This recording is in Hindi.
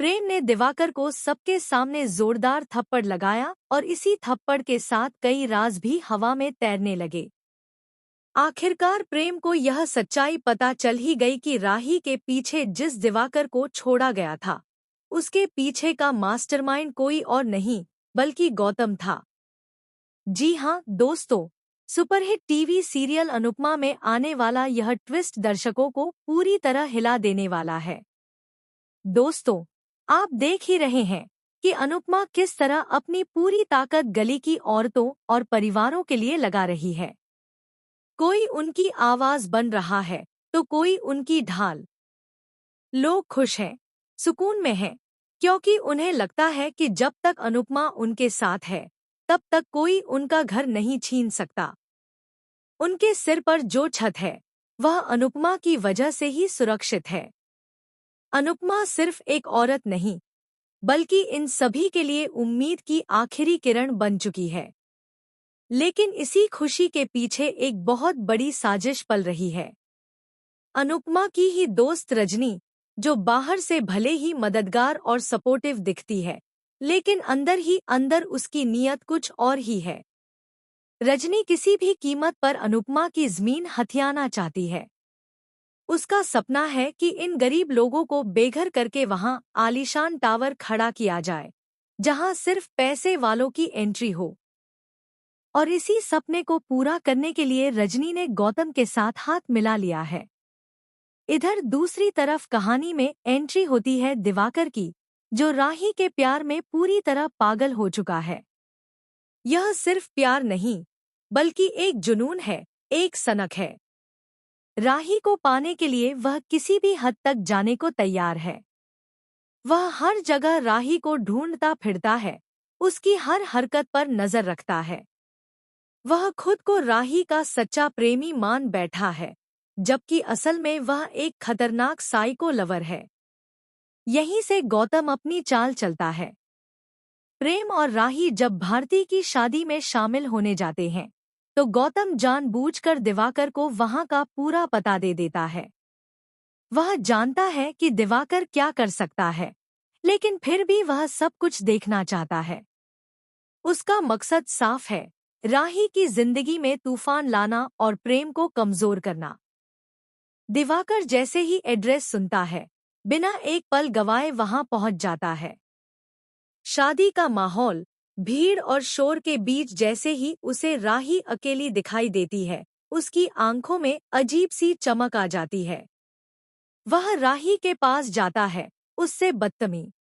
प्रेम ने दिवाकर को सबके सामने जोरदार थप्पड़ लगाया और इसी थप्पड़ के साथ कई राज भी हवा में तैरने लगे। आखिरकार प्रेम को यह सच्चाई पता चल ही गई कि राही के पीछे जिस दिवाकर को छोड़ा गया था, उसके पीछे का मास्टरमाइंड कोई और नहीं बल्कि गौतम था। जी हाँ दोस्तों, सुपरहिट टीवी सीरियल अनुपमा में आने वाला यह ट्विस्ट दर्शकों को पूरी तरह हिला देने वाला है। दोस्तों, आप देख ही रहे हैं कि अनुपमा किस तरह अपनी पूरी ताकत गली की औरतों और परिवारों के लिए लगा रही है। कोई उनकी आवाज बन रहा है तो कोई उनकी ढाल। लोग खुश हैं, सुकून में हैं, क्योंकि उन्हें लगता है कि जब तक अनुपमा उनके साथ है तब तक कोई उनका घर नहीं छीन सकता। उनके सिर पर जो छत है वह अनुपमा की वजह से ही सुरक्षित है। अनुपमा सिर्फ एक औरत नहीं बल्कि इन सभी के लिए उम्मीद की आखिरी किरण बन चुकी है। लेकिन इसी खुशी के पीछे एक बहुत बड़ी साजिश पल रही है। अनुपमा की ही दोस्त रजनी, जो बाहर से भले ही मददगार और सपोर्टिव दिखती है, लेकिन अंदर ही अंदर उसकी नीयत कुछ और ही है। रजनी किसी भी कीमत पर अनुपमा की ज़मीन हथियाना चाहती है। उसका सपना है कि इन गरीब लोगों को बेघर करके वहां आलीशान टावर खड़ा किया जाए, जहां सिर्फ पैसे वालों की एंट्री हो। और इसी सपने को पूरा करने के लिए रजनी ने गौतम के साथ हाथ मिला लिया है। इधर दूसरी तरफ कहानी में एंट्री होती है दिवाकर की, जो राही के प्यार में पूरी तरह पागल हो चुका है। यह सिर्फ प्यार नहीं बल्कि एक जुनून है, एक सनक है। राही को पाने के लिए वह किसी भी हद तक जाने को तैयार है। वह हर जगह राही को ढूंढता फिरता है, उसकी हर हरकत पर नजर रखता है। वह खुद को राही का सच्चा प्रेमी मान बैठा है, जबकि असल में वह एक खतरनाक साइको लवर है। यहीं से गौतम अपनी चाल चलता है। प्रेम और राही जब भारती की शादी में शामिल होने जाते हैं, तो गौतम जानबूझकर दिवाकर को वहां का पूरा पता दे देता है। वह जानता है कि दिवाकर क्या कर सकता है, लेकिन फिर भी वह सब कुछ देखना चाहता है। उसका मकसद साफ है, राही की जिंदगी में तूफान लाना और प्रेम को कमजोर करना। दिवाकर जैसे ही एड्रेस सुनता है, बिना एक पल गवाए वहां पहुंच जाता है। शादी का माहौल, भीड़ और शोर के बीच जैसे ही उसे राही अकेली दिखाई देती है, उसकी आंखों में अजीब सी चमक आ जाती है। वह राही के पास जाता है, उससे बदतमीजी